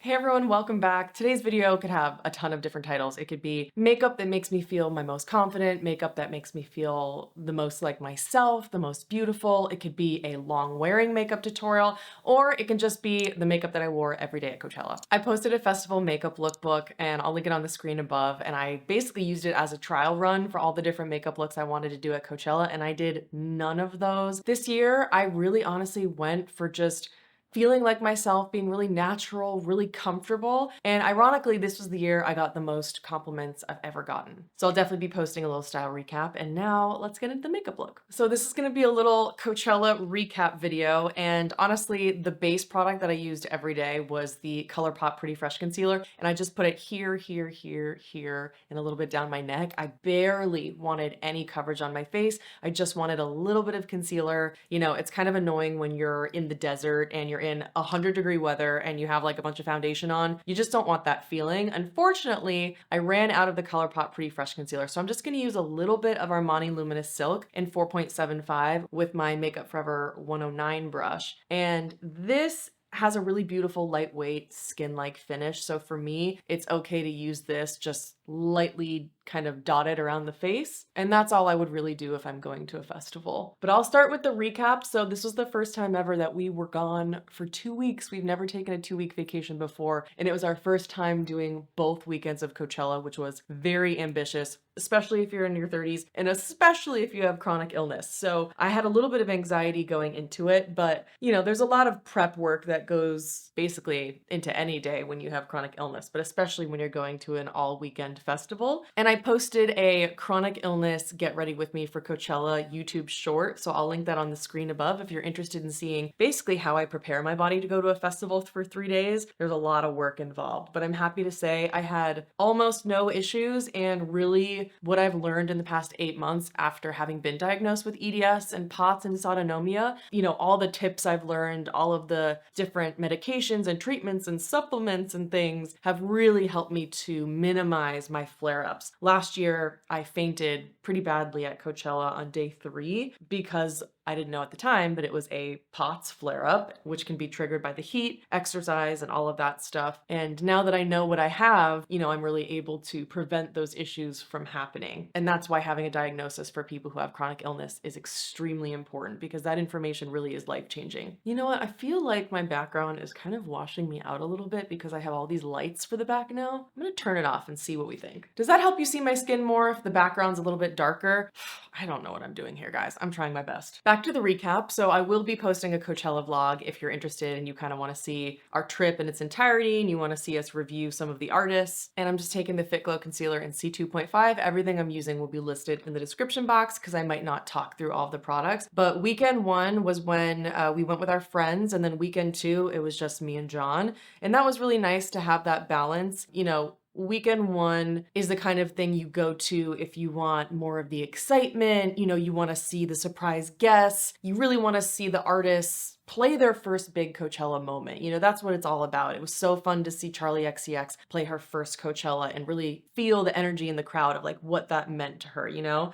Hey everyone, welcome back. Today's video could have a ton of different titles. It could be makeup that makes me feel my most confident, makeup that makes me feel the most like myself, the most beautiful. It could be a long wearing makeup tutorial, or it can just be the makeup that I wore every day at Coachella. I posted a festival makeup lookbook and I'll link it on the screen above. And I basically used it as a trial run for all the different makeup looks I wanted to do at Coachella. And I did none of those. This year, I really honestly went for just feeling like myself, being really natural, really comfortable. And ironically, this was the year I got the most compliments I've ever gotten. So I'll definitely be posting a little style recap. And now let's get into the makeup look. So this is gonna be a little Coachella recap video. And honestly, the base product that I used every day was the ColourPop Pretty Fresh Concealer. And I just put it here, here, here, here, and a little bit down my neck. I barely wanted any coverage on my face. I just wanted a little bit of concealer. You know, it's kind of annoying when you're in the desert and you're in 100-degree weather and you have like a bunch of foundation on. You just don't want that feeling. Unfortunately, I ran out of the ColourPop Pretty Fresh Concealer, so I'm just gonna use a little bit of Armani Luminous Silk in 4.75 with my Makeup Forever 109 brush. And this has a really beautiful lightweight skin-like finish. So for me, it's okay to use this just lightly kind of dotted around the face. And that's all I would really do if I'm going to a festival. But I'll start with the recap. So this was the first time ever that we were gone for 2 weeks. We've never taken a 2-week vacation before. And it was our first time doing both weekends of Coachella, which was very ambitious, especially if you're in your 30s and especially if you have chronic illness. So I had a little bit of anxiety going into it, but you know, there's a lot of prep work that goes basically into any day when you have chronic illness, but especially when you're going to an all weekend festival. And I posted a chronic illness get ready with me for Coachella YouTube short. So I'll link that on the screen above if you're interested in seeing basically how I prepare my body to go to a festival for 3 days. There's a lot of work involved, but I'm happy to say I had almost no issues. And really what I've learned in the past 8 months after having been diagnosed with EDS and POTS and dysautonomia, you know, all the tips I've learned, all of the different medications and treatments and supplements and things have really helped me to minimize my flare-ups. Last year, I fainted pretty badly at Coachella on day 3 because I didn't know at the time, but it was a POTS flare-up, which can be triggered by the heat, exercise, and all of that stuff. And now that I know what I have, you know, I'm really able to prevent those issues from happening. And that's why having a diagnosis for people who have chronic illness is extremely important, because that information really is life-changing. You know what? I feel like my background is kind of washing me out a little bit because I have all these lights for the back now. I'm gonna turn it off and see what we think. Does that help you see my skin more if the background's a little bit darker? I don't know what I'm doing here, guys. I'm trying my best. Back to the recap. So I will be posting a Coachella vlog if you're interested and you kind of want to see our trip in its entirety and you want to see us review some of the artists. And I'm just taking the Fit Glow Concealer in C2.5. Everything I'm using will be listed in the description box because I might not talk through all of the products. But weekend 1 was when we went with our friends, and then weekend 2, it was just me and John. And that was really nice to have that balance. You know, weekend 1 is the kind of thing you go to if you want more of the excitement, you know, you want to see the surprise guests, you really want to see the artists play their first big Coachella moment. You know, that's what it's all about. It was so fun to see Charlie XCX play her first Coachella and really feel the energy in the crowd of like what that meant to her, you know?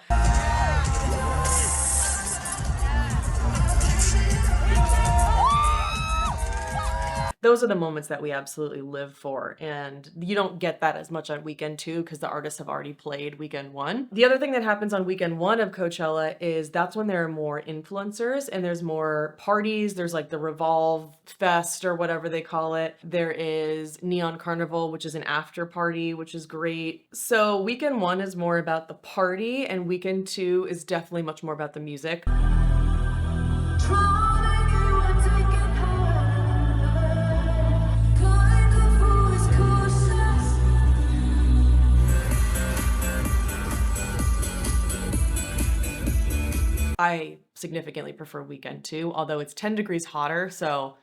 Those are the moments that we absolutely live for, and you don't get that as much on weekend 2 because the artists have already played weekend 1. The other thing that happens on weekend 1 of Coachella is that's when there are more influencers and there's more parties. There's like the Revolve Fest or whatever they call it. There is Neon Carnival, which is an after party, which is great. So weekend 1 is more about the party and weekend 2 is definitely much more about the music. I significantly prefer weekend 2, although it's 10 degrees hotter, so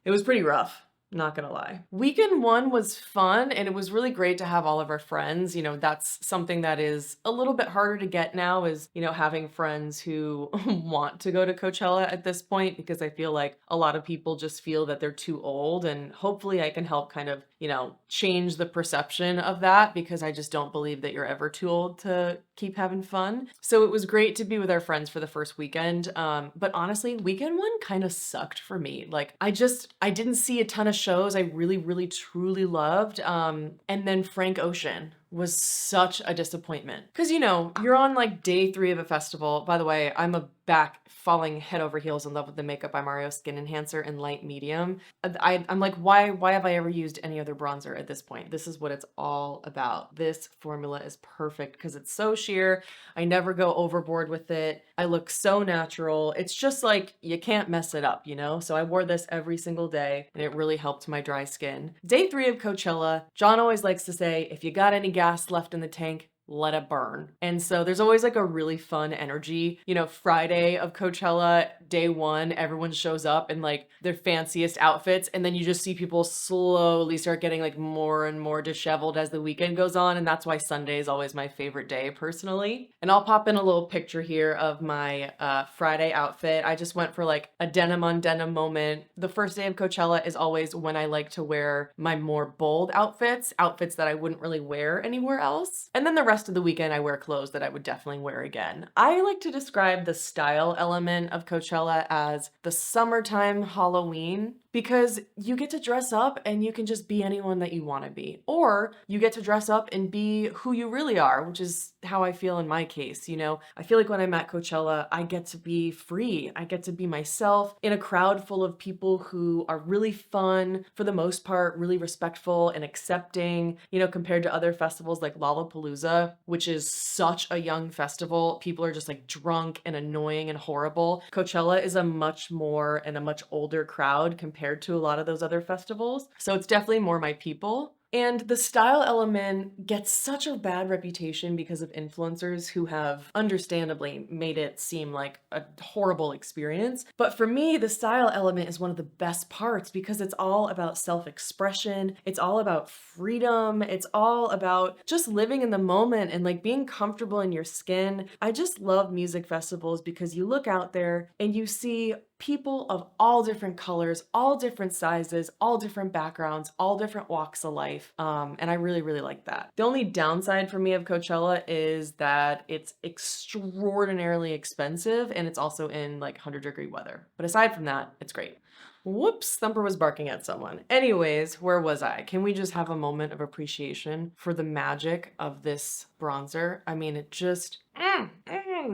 it was pretty rough. Not gonna lie. Weekend 1 was fun and it was really great to have all of our friends. You know, that's something that is a little bit harder to get now is, you know, having friends who want to go to Coachella at this point, because I feel like a lot of people just feel that they're too old, and hopefully I can help kind of, you know, change the perception of that, because I just don't believe that you're ever too old to keep having fun. So it was great to be with our friends for the first weekend. But honestly, weekend 1 kind of sucked for me. Like I didn't see a ton of shows I really, really, truly loved. And then Frank Ocean was such a disappointment. Because, you know, you're on like day 3 of a festival. By the way, I'm back falling head over heels in love with the Makeup by Mario Skin Enhancer in light medium. I'm like, why have I ever used any other bronzer at this point? This is what it's all about. This formula is perfect because it's so sheer. I never go overboard with it. I look so natural. It's just like, you can't mess it up, you know? So I wore this every single day and it really helped my dry skin. Day 3 of Coachella, John always likes to say, if you got any gas left in the tank, let it burn. And so there's always like a really fun energy. You know, Friday of Coachella, day 1, everyone shows up in like their fanciest outfits. And then you just see people slowly start getting like more and more disheveled as the weekend goes on. And that's why Sunday is always my favorite day personally. And I'll pop in a little picture here of my Friday outfit. I just went for like a denim on denim moment. The first day of Coachella is always when I like to wear my more bold outfits that I wouldn't really wear anywhere else. And then the rest of the weekend I wear clothes that I would definitely wear again. I like to describe the style element of Coachella as the summertime Halloween, because you get to dress up and you can just be anyone that you want to be. Or you get to dress up and be who you really are, which is how I feel in my case. You know, I feel like when I'm at Coachella, I get to be free. I get to be myself in a crowd full of people who are really fun, for the most part, really respectful and accepting, you know, compared to other festivals like Lollapalooza, which is such a young festival. People are just like drunk and annoying and horrible. Coachella is a much more and a much older crowd compared to a lot of those other festivals. So it's definitely more my people. And the style element gets such a bad reputation because of influencers who have understandably made it seem like a horrible experience. But for me, the style element is one of the best parts because it's all about self-expression. It's all about freedom. It's all about just living in the moment and like being comfortable in your skin. I just love music festivals because you look out there and you see people of all different colors, all different sizes, all different backgrounds, all different walks of life. And I really, really like that. The only downside for me of Coachella is that it's extraordinarily expensive and it's also in like 100-degree weather. But aside from that, it's great. Whoops, Thumper was barking at someone. Anyways, where was I? Can we just have a moment of appreciation for the magic of this bronzer? I mean, it just,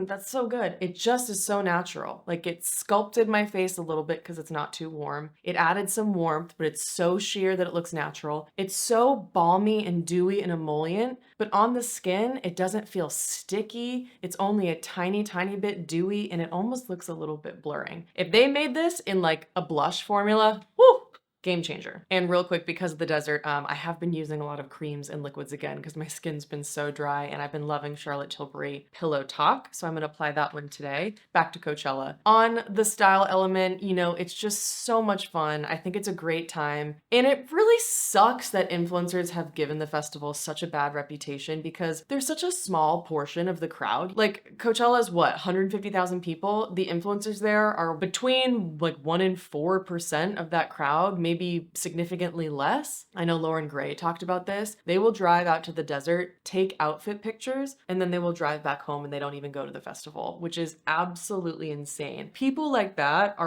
that's so good. It just is so natural. Like it sculpted my face a little bit because it's not too warm. It added some warmth, but it's so sheer that it looks natural. It's so balmy and dewy and emollient, but on the skin, it doesn't feel sticky. It's only a tiny, tiny bit dewy and it almost looks a little bit blurring. If they made this in like a blush formula, whoo! Game changer. And real quick, because of the desert, I have been using a lot of creams and liquids again because my skin's been so dry and I've been loving Charlotte Tilbury Pillow Talk. So I'm going to apply that one today. Back to Coachella. On the style element, you know, it's just so much fun. I think it's a great time. And it really sucks that influencers have given the festival such a bad reputation because they're such a small portion of the crowd. Like Coachella is what, 150,000 people? The influencers there are between like 1% and 4% of that crowd, maybe significantly less. I know Lauren Gray talked about this. They will drive out to the desert, take outfit pictures, and then they will drive back home and they don't even go to the festival, which is absolutely insane. People like that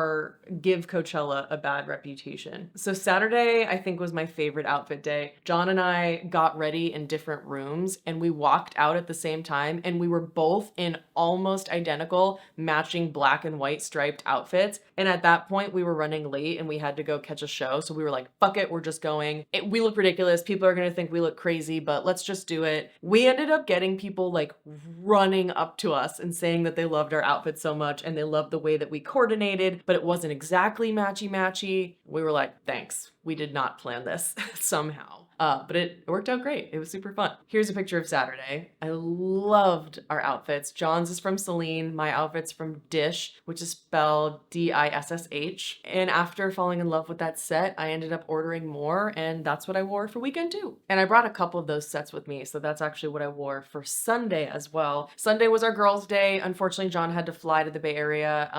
give Coachella a bad reputation. So Saturday, I think, was my favorite outfit day. John and I got ready in different rooms and we walked out at the same time and we were both in almost identical matching black and white striped outfits. And at that point, we were running late and we had to go catch a show. So we were like, fuck it, we're just going. We look ridiculous. People are going to think we look crazy, but let's just do it. We ended up getting people like running up to us and saying that they loved our outfits so much and they loved the way that we coordinated, but it wasn't exactly matchy-matchy. We were like, thanks. We did not plan this somehow. But it worked out great. It was super fun. Here's a picture of Saturday. I loved our outfits. John's is from Celine. My outfit's from Dish, which is spelled DISSH. And after falling in love with that set, I ended up ordering more and that's what I wore for weekend 2. And I brought a couple of those sets with me. So that's actually what I wore for Sunday as well. Sunday was our girls' day. Unfortunately, John had to fly to the Bay Area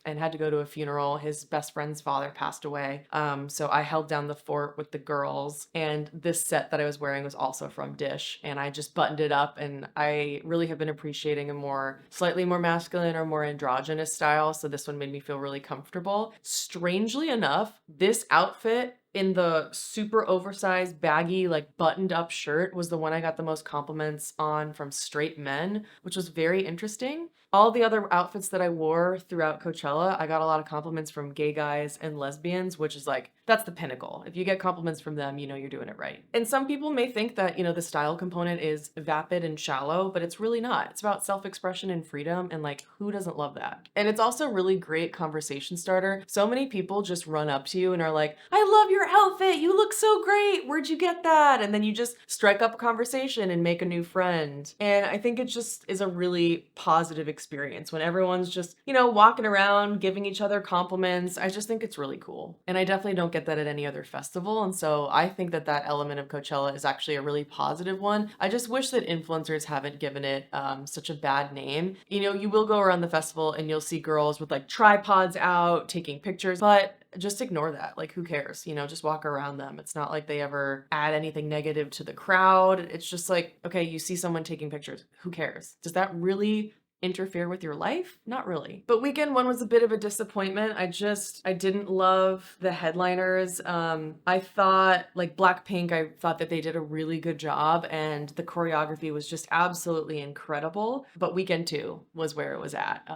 and had to go to a funeral. His best friend's father passed away. So I held down the fort with the girls. And this set that I was wearing was also from Dish. And I just buttoned it up, and I really have been appreciating a slightly more masculine or more androgynous style. So this one made me feel really comfortable. Strangely enough, this outfit in the super oversized, baggy, like buttoned up shirt was the one I got the most compliments on from straight men, which was very interesting. All the other outfits that I wore throughout Coachella, I got a lot of compliments from gay guys and lesbians, which is like, that's the pinnacle. If you get compliments from them, you know you're doing it right. And some people may think that, the style component is vapid and shallow, but it's really not. It's about self-expression and freedom, and like, who doesn't love that? And it's also a really great conversation starter. So many people just run up to you and are like, I love your outfit. You look so great. Where'd you get that? And then you just strike up a conversation and make a new friend. And I think it just is a really positive experience when everyone's just, walking around, giving each other compliments. I just think it's really cool. And I definitely don't get that at any other festival. And so I think that that element of Coachella is actually a really positive one. I just wish that influencers haven't given it such a bad name. You will go around the festival and you'll see girls with like tripods out taking pictures, but just ignore that. Like, who cares? Just walk around them. It's not like they ever add anything negative to the crowd. It's just like, okay, you see someone taking pictures. Who cares? Does that really interfere with your life? Not really. But weekend one was a bit of a disappointment. I didn't love the headliners. I thought like Blackpink, I thought that they did a really good job and the choreography was just absolutely incredible. But weekend two was where it was at,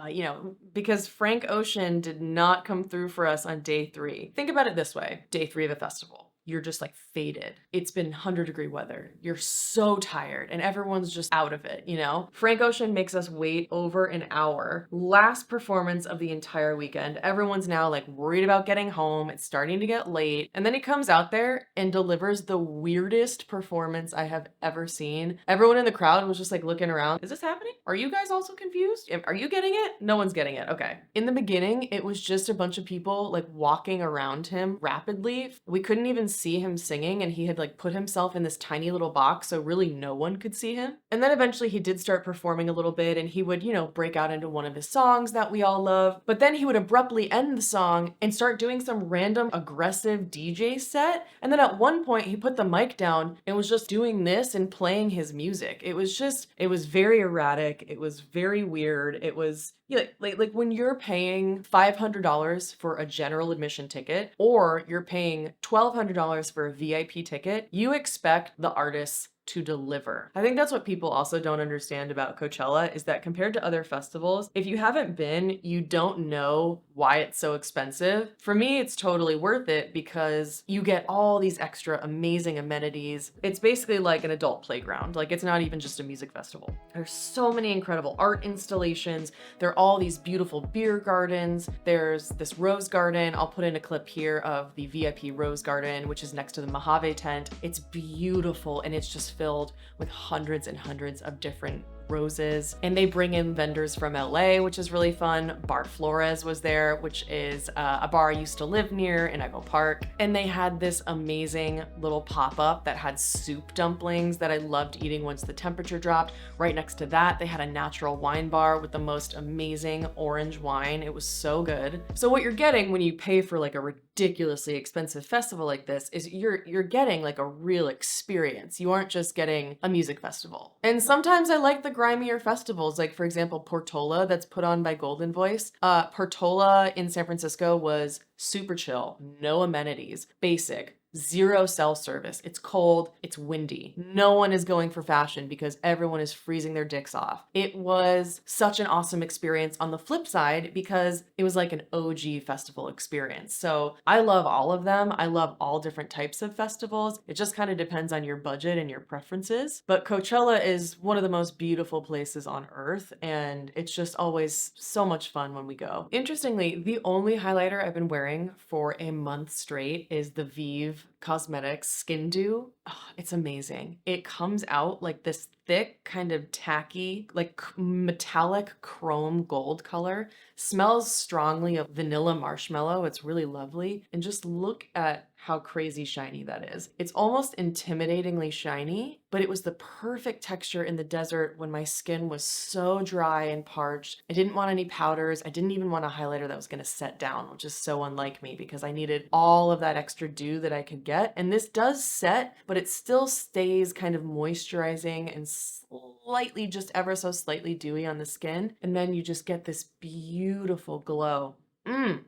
because Frank Ocean did not come through for us on day 3. Think about it this way. Day 3 of the festival, you're just like faded. It's been 100-degree weather. You're so tired and everyone's just out of it, Frank Ocean makes us wait over an hour. Last performance of the entire weekend. Everyone's now like worried about getting home. It's starting to get late. And then he comes out there and delivers the weirdest performance I have ever seen. Everyone in the crowd was just like looking around. Is this happening? Are you guys also confused? Are you getting it? No one's getting it. Okay. In the beginning, it was just a bunch of people like walking around him rapidly. We couldn't even see him singing, and he had like put himself in this tiny little box, so really no one could see him. And then eventually he did start performing a little bit, and he would, break out into one of his songs that we all love. But then he would abruptly end the song and start doing some random aggressive DJ set. And then at one point he put the mic down and was just doing this and playing his music. It was very erratic. It was very weird. It was like when you're paying $500 for a general admission ticket, or you're paying $1,200 for a VIP ticket, you expect the artists to deliver. I think that's what people also don't understand about Coachella, is that compared to other festivals, if you haven't been, you don't know why it's so expensive. For me, it's totally worth it because you get all these extra amazing amenities. It's basically like an adult playground. Like, it's not even just a music festival. There's so many incredible art installations. There are all these beautiful beer gardens. There's this rose garden. I'll put in a clip here of the VIP rose garden, which is next to the Mojave tent. It's beautiful, and it's just filled with hundreds and hundreds of different roses. And they bring in vendors from LA, which is really fun. Bar Flores was there, which is a bar I used to live near in Echo Park. And they had this amazing little pop-up that had soup dumplings that I loved eating once the temperature dropped. Right next to that, they had a natural wine bar with the most amazing orange wine. It was so good. So what you're getting when you pay for like a ridiculously expensive festival like this is you're getting like a real experience. You aren't just getting a music festival. And sometimes I like the grimier festivals, like for example Portola, that's put on by Golden Voice. Portola in San Francisco was super chill, no amenities, basic, zero cell service. It's cold, it's windy. No one is going for fashion because everyone is freezing their dicks off. It was such an awesome experience on the flip side because it was like an OG festival experience. So I love all of them. I love all different types of festivals. It just kind of depends on your budget and your preferences. But Coachella is one of the most beautiful places on earth, and it's just always so much fun when we go. Interestingly, the only highlighter I've been wearing for a month straight is the Vive Cosmetics Skin Dew. Oh, it's amazing. It comes out like this thick, kind of tacky, like metallic chrome gold color. Smells strongly of vanilla marshmallow. It's really lovely. And just look at how crazy shiny that is. It's almost intimidatingly shiny, but it was the perfect texture in the desert when my skin was so dry and parched. I didn't want any powders. I didn't even want a highlighter that was gonna set down, which is so unlike me because I needed all of that extra dew that I could get. And this does set, but it still stays kind of moisturizing and slightly, just ever so slightly dewy on the skin. And then you just get this beautiful glow.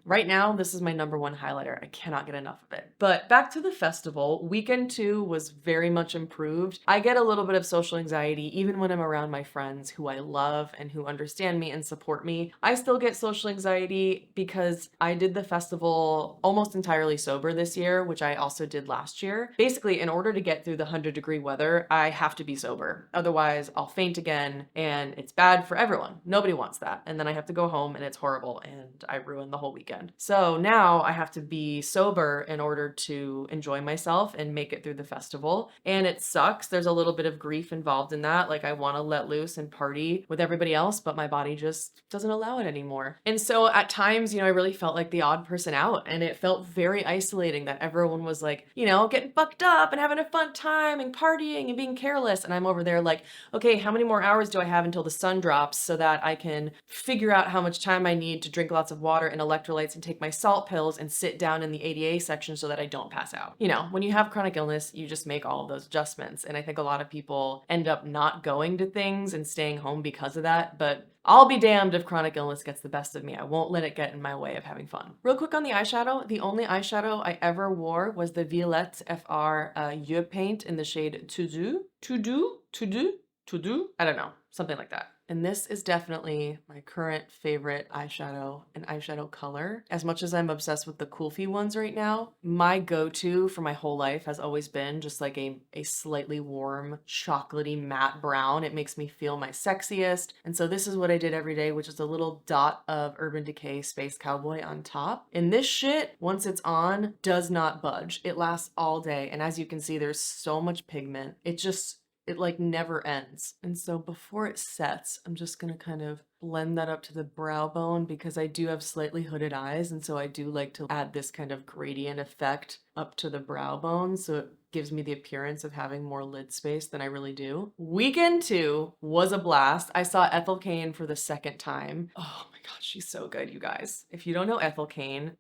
Right now, this is my #1 highlighter. I cannot get enough of it. But back to the festival, weekend 2 was very much improved. I get a little bit of social anxiety even when I'm around my friends who I love and who understand me and support me. I still get social anxiety because I did the festival almost entirely sober this year, which I also did last year. Basically, in order to get through the 100-degree weather, I have to be sober. Otherwise, I'll faint again and it's bad for everyone. Nobody wants that. And then I have to go home and it's horrible and I ruin the whole weekend. So now I have to be sober in order to enjoy myself and make it through the festival. And it sucks. There's a little bit of grief involved in that. Like I want to let loose and party with everybody else, but my body just doesn't allow it anymore. And so at times, I really felt like the odd person out, and it felt very isolating that everyone was like, getting fucked up and having a fun time and partying and being careless. And I'm over there like, okay, how many more hours do I have until the sun drops so that I can figure out how much time I need to drink lots of water and electrolytes and take my salt pills and sit down in the ADA section so that I don't pass out. When you have chronic illness, you just make all of those adjustments. And I think a lot of people end up not going to things and staying home because of that. But I'll be damned if chronic illness gets the best of me. I won't let it get in my way of having fun. Real quick on the eyeshadow, the only eyeshadow I ever wore was the Violette FR Yeux paint in the shade To Do? I don't know, something like that. And this is definitely my current favorite eyeshadow and eyeshadow color. As much as I'm obsessed with the Kulfi ones right now, my go-to for my whole life has always been just like a slightly warm, chocolatey matte brown. It makes me feel my sexiest. And so this is what I did every day, which is a little dot of Urban Decay Space Cowboy on top. And this shit, once it's on, does not budge. It lasts all day. And as you can see, there's so much pigment. It like never ends. And so before it sets, I'm just gonna kind of blend that up to the brow bone because I do have slightly hooded eyes. And so I do like to add this kind of gradient effect up to the brow bone. So it gives me the appearance of having more lid space than I really do. Weekend 2 was a blast. I saw Ethel Cain for the second time. Oh my God, she's so good, you guys. If you don't know Ethel Cain,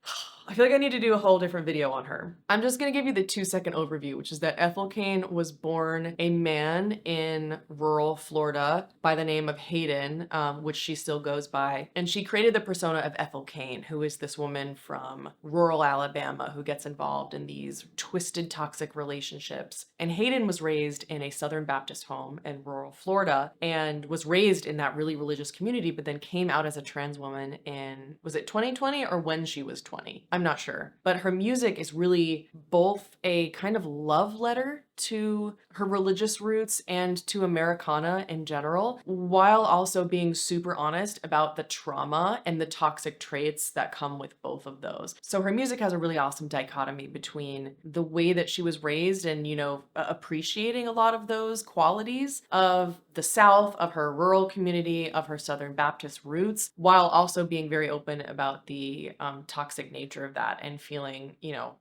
I feel like I need to do a whole different video on her. I'm just gonna give you the 2-second overview, which is that Ethel Cain was born a man in rural Florida by the name of Hayden, which she still goes by. And she created the persona of Ethel Cain, who is this woman from rural Alabama who gets involved in these twisted, toxic relationships. And Hayden was raised in a Southern Baptist home in rural Florida and was raised in that really religious community, but then came out as a trans woman in, was it 2020 or when she was 20? I'm not sure. But her music is really both a kind of love letter to her religious roots and to Americana in general, while also being super honest about the trauma and the toxic traits that come with both of those. So her music has a really awesome dichotomy between the way that she was raised and, appreciating a lot of those qualities of the South, of her rural community, of her Southern Baptist roots, while also being very open about the toxic nature of that and feeling,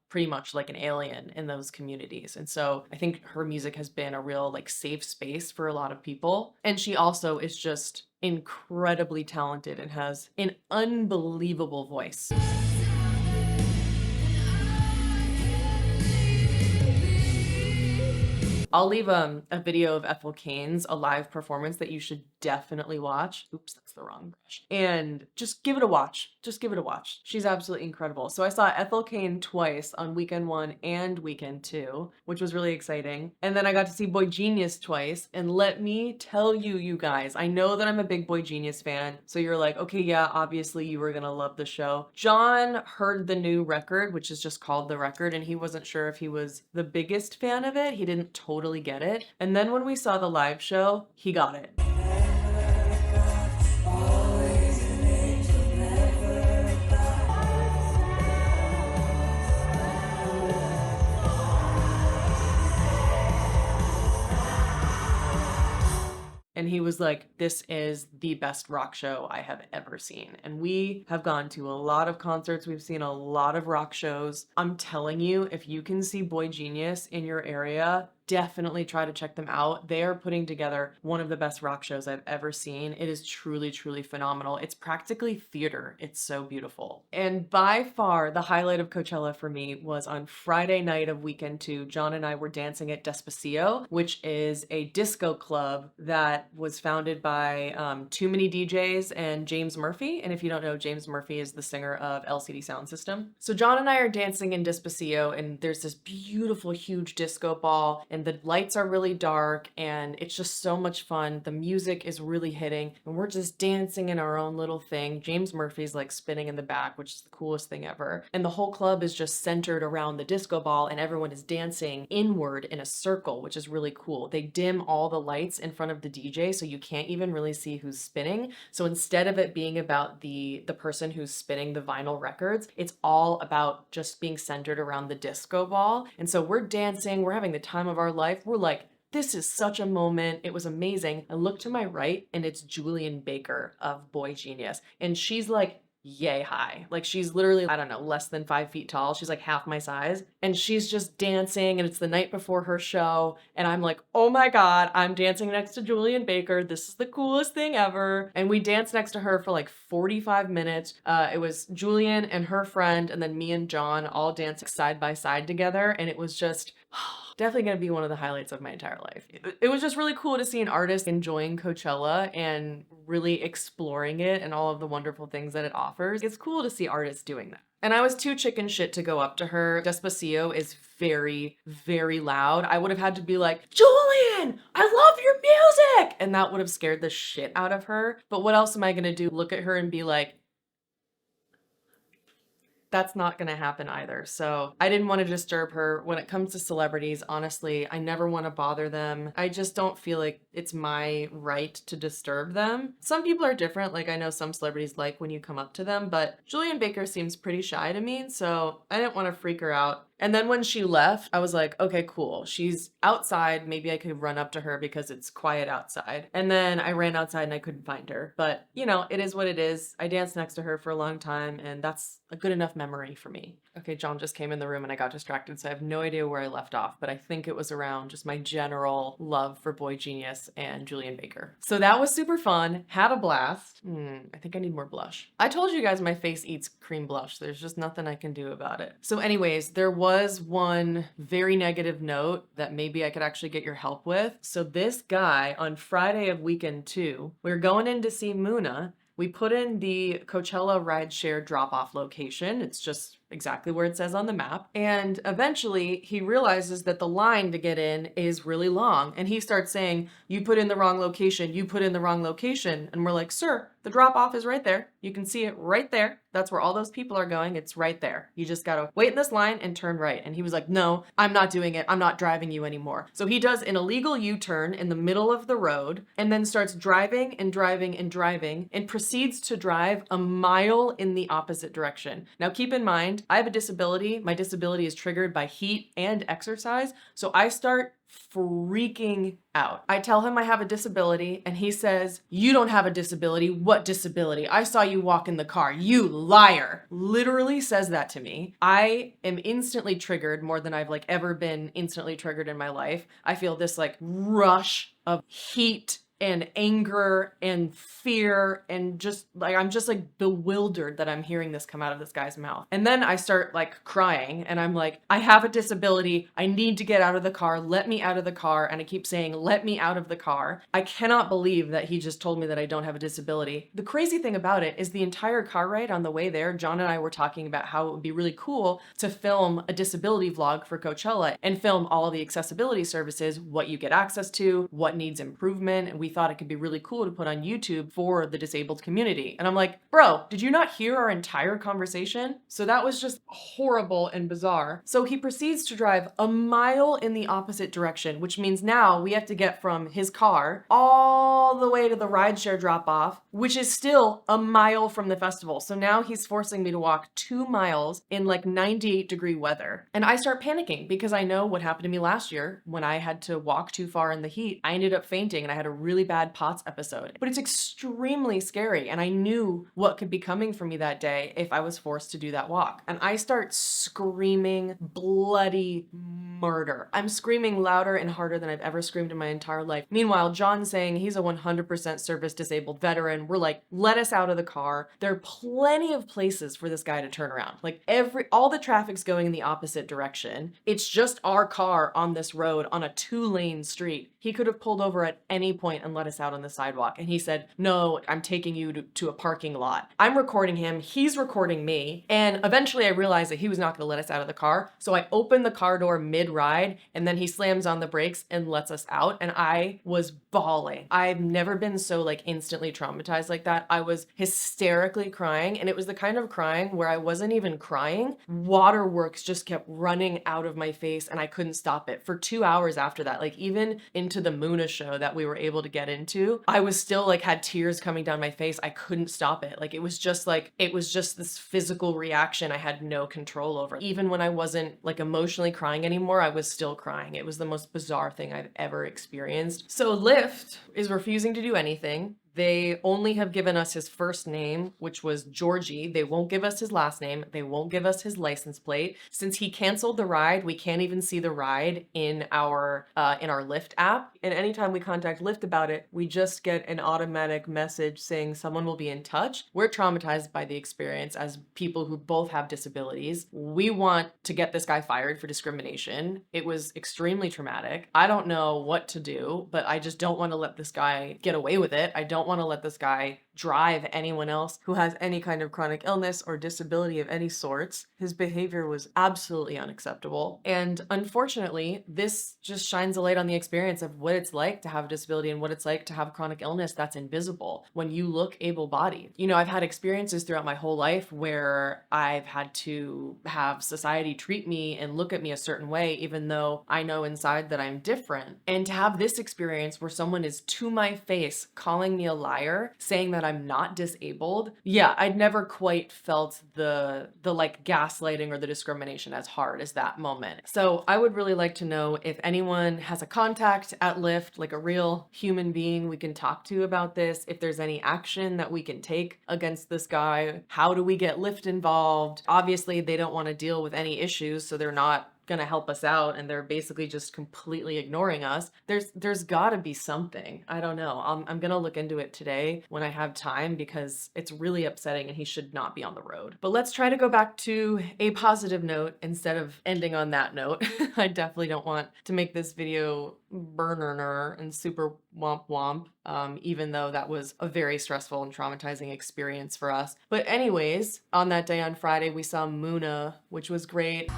pretty much like an alien in those communities. And so I think her music has been a real safe space for a lot of people. And she also is just incredibly talented and has an unbelievable voice. I'll leave a video of Ethel Cain's a live performance that you should definitely watch. Oops, that's the wrong brush. And just give it a watch. Just give it a watch. She's absolutely incredible. So I saw Ethel Cain twice on weekend 1 and weekend 2, which was really exciting. And then I got to see Boygenius twice. And let me tell you, you guys, I know that I'm a big Boygenius fan. So you're like, okay, yeah, obviously you were gonna love the show. John heard the new record, which is just called The Record, and he wasn't sure if he was the biggest fan of it. He didn't totally get it. And then when we saw the live show, he got it. And he was like, this is the best rock show I have ever seen. And we have gone to a lot of concerts. We've seen a lot of rock shows. I'm telling you, if you can see Boygenius in your area, definitely try to check them out. They are putting together one of the best rock shows I've ever seen. It is truly, truly phenomenal. It's practically theater. It's so beautiful. And by far, the highlight of Coachella for me was on Friday night of weekend 2. John and I were dancing at Despacio, which is a disco club that was founded by Too Many DJs and James Murphy. And if you don't know, James Murphy is the singer of LCD Sound System. So John and I are dancing in Despacio, and there's this beautiful, huge disco ball, and the lights are really dark, and it's just so much fun. The music is really hitting, and we're just dancing in our own little thing. James Murphy's like spinning in the back, which is the coolest thing ever. And the whole club is just centered around the disco ball, and everyone is dancing inward in a circle, which is really cool. They dim all the lights in front of the DJ, so you can't even really see who's spinning. So instead of it being about the person who's spinning the vinyl records, it's all about just being centered around the disco ball. And so we're dancing, we're having the time of our life. We're like, this is such a moment. It was amazing. I look to my right, and it's Julian Baker of Boygenius. And she's like yay high. Like, she's literally, I don't know, less than 5 feet tall. She's like half my size. And she's just dancing, and it's the night before her show. And I'm like, oh my God, I'm dancing next to Julian Baker. This is the coolest thing ever. And we danced next to her for like 45 minutes. It was Julian and her friend, and then me and John all dancing side by side together. And it was just definitely going to be one of the highlights of my entire life. It was just really cool to see an artist enjoying Coachella and really exploring it and all of the wonderful things that it offers. It's cool to see artists doing that. And I was too chicken shit to go up to her. Despacio is very, very loud. I would have had to be like, Julian, I love your music! And that would have scared the shit out of her. But what else am I going to do? Look at her and be like, that's not going to happen either. So I didn't want to disturb her. When it comes to celebrities, honestly, I never want to bother them. I just don't feel like it's my right to disturb them. Some people are different. Like, I know some celebrities like when you come up to them, but Julian Baker seems pretty shy to me, so I didn't want to freak her out. And then when she left, I was like, okay, cool. She's outside. Maybe I could run up to her because it's quiet outside. And then I ran outside and I couldn't find her. But, you know, it is what it is. I danced next to her for a long time, and that's a good enough memory for me. Okay, John just came in the room and I got distracted, so I have no idea where I left off, but I think it was around just my general love for Boygenius and Julian Baker. So that was super fun. Had a blast. I think I need more blush. I told you guys my face eats cream blush. There's just nothing I can do about it. So anyways, there was one very negative note that maybe I could actually get your help with. So this guy on Friday of weekend 2, we were going in to see Muna. We put in the Coachella rideshare drop-off location. It's just exactly where it says on the map. And eventually he realizes that the line to get in is really long. And he starts saying, you put in the wrong location, you put in the wrong location. And we're like, sir, the drop-off is right there. You can see it right there. That's where all those people are going. It's right there. You just gotta wait in this line and turn right. And he was like, no, I'm not doing it. I'm not driving you anymore. So he does an illegal U-turn in the middle of the road and then starts driving and driving and driving and proceeds to drive a mile in the opposite direction. Now keep in mind, I have a disability. My disability is triggered by heat and exercise. So I start freaking out. I tell him I have a disability and he says, you don't have a disability. What disability? I saw you walk in the car. You liar. Literally says that to me. I am instantly triggered more than I've like ever been instantly triggered in my life. I feel this like rush of heat and anger and fear and just like, I'm just like bewildered that I'm hearing this come out of this guy's mouth. And then I start like crying and I'm like, I have a disability. I need to get out of the car. Let me out of the car. And I keep saying, let me out of the car. I cannot believe that he just told me that I don't have a disability. The crazy thing about it is the entire car ride on the way there, John and I were talking about how it would be really cool to film a disability vlog for Coachella and film all of the accessibility services, what you get access to, what needs improvement. And we thought it could be really cool to put on YouTube for the disabled community. And I'm like, bro, did you not hear our entire conversation? So that was just horrible and bizarre. So he proceeds to drive a mile in the opposite direction, which means now we have to get from his car all the way to the rideshare drop off, which is still a mile from the festival. So now he's forcing me to walk 2 miles in like 98-degree weather. And I start panicking because I know what happened to me last year when I had to walk too far in the heat. I ended up fainting and I had a really really bad POTS episode. But it's extremely scary, and I knew what could be coming for me that day if I was forced to do that walk. And I start screaming bloody murder. I'm screaming louder and harder than I've ever screamed in my entire life. Meanwhile, John's saying he's a 100% service disabled veteran. We're like, let us out of the car. There are plenty of places for this guy to turn around. Like all the traffic's going in the opposite direction. It's just our car on this road on a 2-lane street. He could have pulled over at any point and let us out on the sidewalk. And he said, no, I'm taking you to a parking lot. I'm recording him. He's recording me. And eventually I realized that he was not going to let us out of the car. So I opened the car door mid-ride, and then he slams on the brakes and lets us out. And I was bawling. I've never been so like instantly traumatized like that. I was hysterically crying, and it was the kind of crying where I wasn't even crying. Waterworks just kept running out of my face, and I couldn't stop it for 2 hours after that. Like even into the Muna show that we were able to get into, I was still like had tears coming down my face. I couldn't stop it. Like it was just this physical reaction I had no control over. Even when I wasn't like emotionally crying anymore, I was still crying. It was the most bizarre thing I've ever experienced. So Lyft is refusing to do anything. They only have given us his first name, which was Georgie. They won't give us his last name. They won't give us his license plate. Since he canceled the ride, we can't even see the ride in our Lyft app. And anytime we contact Lyft about it, we just get an automatic message saying someone will be in touch. We're traumatized by the experience as people who both have disabilities. We want to get this guy fired for discrimination. It was extremely traumatic. I don't know what to do, but I just don't want to let this guy get away with it. I don't want to let this guy drive anyone else who has any kind of chronic illness or disability of any sorts. His behavior was absolutely unacceptable. And unfortunately, this just shines a light on the experience of what it's like to have a disability and what it's like to have chronic illness that's invisible when you look able-bodied. You know, I've had experiences throughout my whole life where I've had to have society treat me and look at me a certain way, even though I know inside that I'm different. And to have this experience where someone is to my face calling me a liar, saying that I'm not disabled. Yeah, I'd never quite felt the like gaslighting or the discrimination as hard as that moment. So I would really like to know if anyone has a contact at Lyft, like a real human being we can talk to about this, if there's any action that we can take against this guy. How do we get Lyft involved? Obviously, they don't want to deal with any issues, so they're not gonna help us out, and they're basically just completely ignoring us. There's gotta be something. I don't know. I'm gonna look into it today when I have time, because it's really upsetting and he should not be on the road. But let's try to go back to a positive note instead of ending on that note. I definitely don't want to make this video burner and super womp womp, even though that was a very stressful and traumatizing experience for us. But anyways, on that day on Friday, we saw Muna, which was great.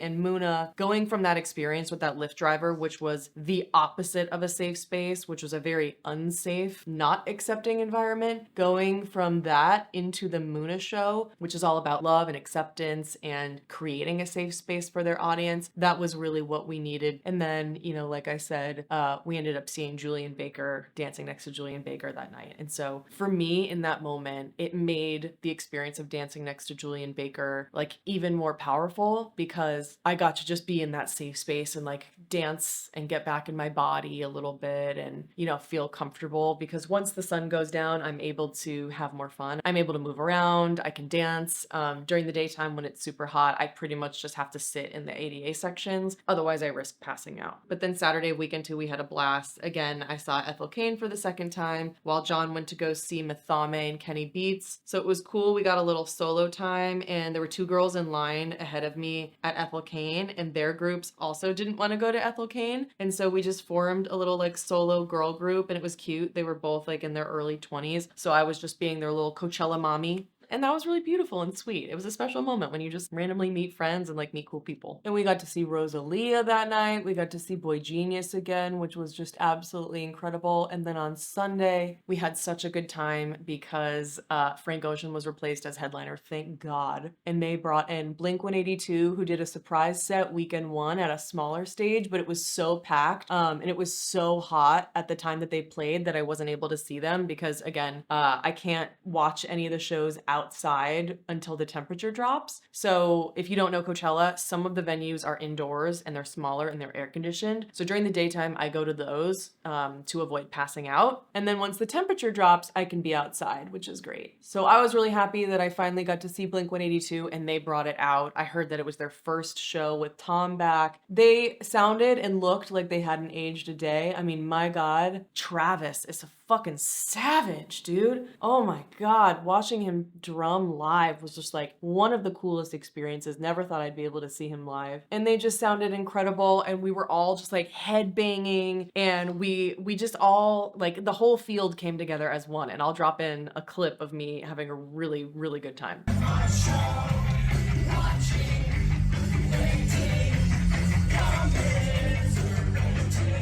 And Muna, going from that experience with that Lyft driver, which was the opposite of a safe space, which was a very unsafe, not accepting environment, going from that into the Muna show, which is all about love and acceptance and creating a safe space for their audience, that was really what we needed. And then, you know, like I said, we ended up seeing Julian Baker, dancing next to Julian Baker that night. And so for me in that moment, it made the experience of dancing next to Julian Baker like even more powerful, because I got to just be in that safe space and like dance and get back in my body a little bit and, you know, feel comfortable, because once the sun goes down, I'm able to have more fun. I'm able to move around. I can dance. During the daytime when it's super hot, I pretty much just have to sit in the ADA sections. Otherwise I risk passing out. But then Saturday weekend too, we had a blast. Again, I saw Ethel Cain for the second time while John went to go see Mathame and Kenny Beats. So it was cool. We got a little solo time, and there were 2 girls in line ahead of me at Ethel Cain, and their groups also didn't want to go to Ethel Cain. And so we just formed a little like solo girl group, and it was cute. They were both like in their early 20s. So I was just being their little Coachella mommy. And that was really beautiful and sweet. It was a special moment when you just randomly meet friends and like meet cool people. And we got to see Rosalia that night. We got to see Boygenius again, which was just absolutely incredible. And then on Sunday, we had such a good time because Frank Ocean was replaced as headliner, thank God. And they brought in Blink 182, who did a surprise set weekend one at a smaller stage, but it was so packed and it was so hot at the time that they played that I wasn't able to see them because, again, I can't watch any of the shows outside until the temperature drops. So if you don't know Coachella, some of the venues are indoors and they're smaller and they're air conditioned. So during the daytime, I go to those to avoid passing out. And then once the temperature drops, I can be outside, which is great. So I was really happy that I finally got to see Blink 182 and they brought it out. I heard that it was their first show with Tom back. They sounded and looked like they hadn't aged a day. I mean, my God, Travis is a fucking savage, dude. Oh my God, watching him drum live was just like one of the coolest experiences. Never thought I'd be able to see him live. And they just sounded incredible and we were all just like headbanging and we just all, like, the whole field came together as one. And I'll drop in a clip of me having a really, really good time.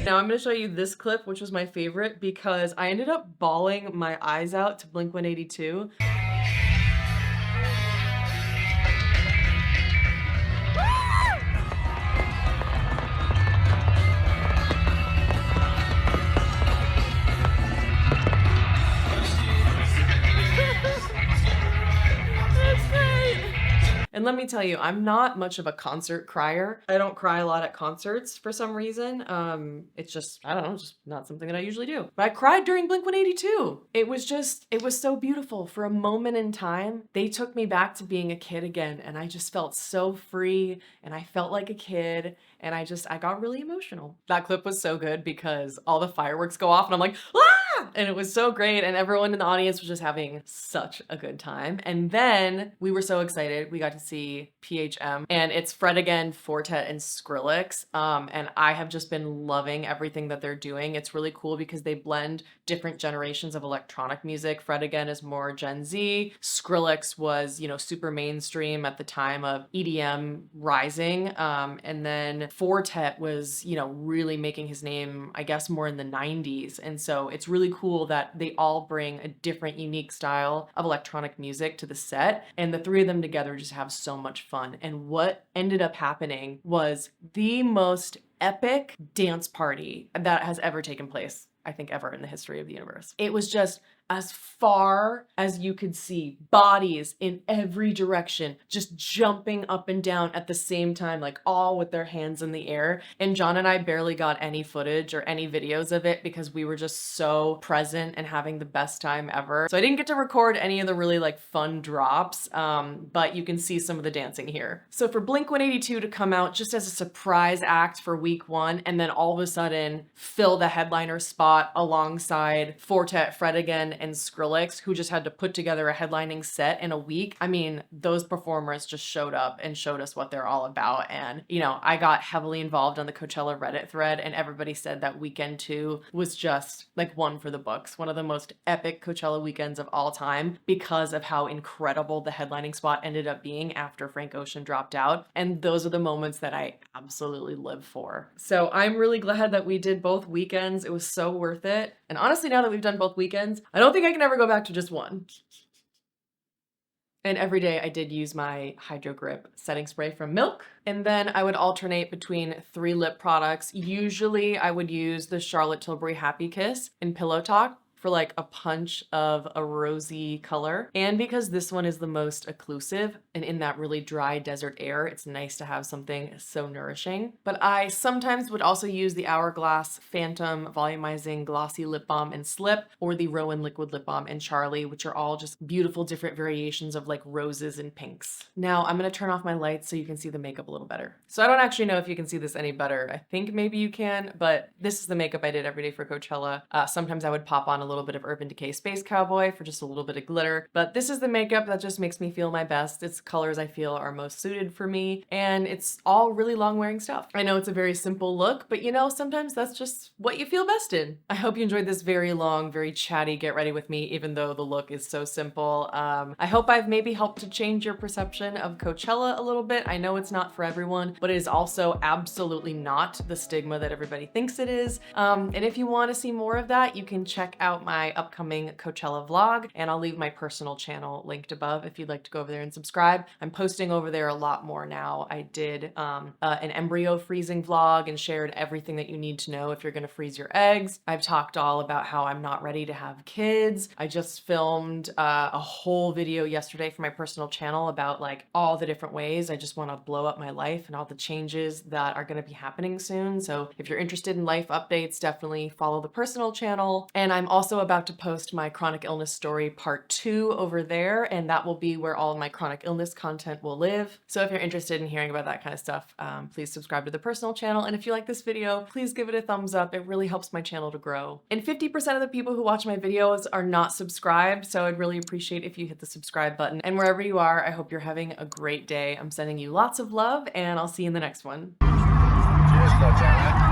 Now I'm going to show you this clip, which was my favorite because I ended up bawling my eyes out to Blink 182. And let me tell you, I'm not much of a concert crier. I don't cry a lot at concerts for some reason. It's just, I don't know, just not something that I usually do. But I cried during Blink 182. It was so beautiful. For a moment in time, they took me back to being a kid again. And I just felt so free and I felt like a kid. And I got really emotional. That clip was so good because all the fireworks go off and I'm like, ah! And it was so great. And everyone in the audience was just having such a good time. And then we were so excited. We got to see PHM and it's Fred again, Fortet and Skrillex. And I have just been loving everything that they're doing. It's really cool because they blend different generations of electronic music. Fred again is more Gen Z. Skrillex was, super mainstream at the time of EDM rising. And then Fortet was, really making his name, I guess, more in the 90s. And so it's really cool that they all bring a different, unique style of electronic music to the set. And the three of them together just have so much fun. And what ended up happening was the most epic dance party that has ever taken place, I think, ever in the history of the universe. It was just as far as you could see, bodies in every direction, just jumping up and down at the same time, like all with their hands in the air. And John and I barely got any footage or any videos of it because we were just so present and having the best time ever. So I didn't get to record any of the really like fun drops, but you can see some of the dancing here. So for Blink 182 to come out just as a surprise act for week one, and then all of a sudden fill the headliner spot alongside Fortet, Fred again, and Skrillex, who just had to put together a headlining set in a week. I mean, those performers just showed up and showed us what they're all about. And, I got heavily involved on the Coachella Reddit thread and everybody said that weekend two was just like one for the books, one of the most epic Coachella weekends of all time because of how incredible the headlining spot ended up being after Frank Ocean dropped out. And those are the moments that I absolutely live for. So I'm really glad that we did both weekends. It was so worth it. And honestly, now that we've done both weekends, I don't think I can ever go back to just one. And every day I did use my Hydro Grip setting spray from Milk. And then I would alternate between 3 lip products. Usually I would use the Charlotte Tilbury Happy Kiss in Pillow Talk for like a punch of a rosy color. And because this one is the most occlusive and in that really dry desert air, it's nice to have something so nourishing. But I sometimes would also use the Hourglass Phantom Volumizing Glossy Lip Balm and Slip, or the Rowan Liquid Lip Balm and Charlie, which are all just beautiful different variations of like roses and pinks. Now I'm gonna turn off my lights so you can see the makeup a little better. So I don't actually know if you can see this any better. I think maybe you can, but this is the makeup I did every day for Coachella. Sometimes I would pop on a little bit of Urban Decay Space Cowboy for just a little bit of glitter. But this is the makeup that just makes me feel my best. It's colors I feel are most suited for me, and it's all really long wearing stuff. I know it's a very simple look, but you know, sometimes that's just what you feel best in. I hope you enjoyed this very long, very chatty get ready with me, even though the look is so simple. I hope I've maybe helped to change your perception of Coachella a little bit. I know it's not for everyone, but it is also absolutely not the stigma that everybody thinks it is. And if you want to see more of that, you can check out my upcoming Coachella vlog, and I'll leave my personal channel linked above if you'd like to go over there and subscribe. I'm posting over there a lot more now. I did an embryo freezing vlog and shared everything that you need to know if you're going to freeze your eggs. I've talked all about how I'm not ready to have kids. I just filmed a whole video yesterday for my personal channel about like all the different ways I just want to blow up my life and all the changes that are going to be happening soon. So if you're interested in life updates, definitely follow the personal channel. And I'm also about to post my chronic illness story part 2 over there, and that will be where all of my chronic illness content will live. So if you're interested in hearing about that kind of stuff, please subscribe to the personal channel. And if you like this video, please give it a thumbs up. It really helps my channel to grow. And 50% of the people who watch my videos are not subscribed, so I'd really appreciate if you hit the subscribe button. And wherever you are, I hope you're having a great day. I'm sending you lots of love, and I'll see you in the next one. Cheers,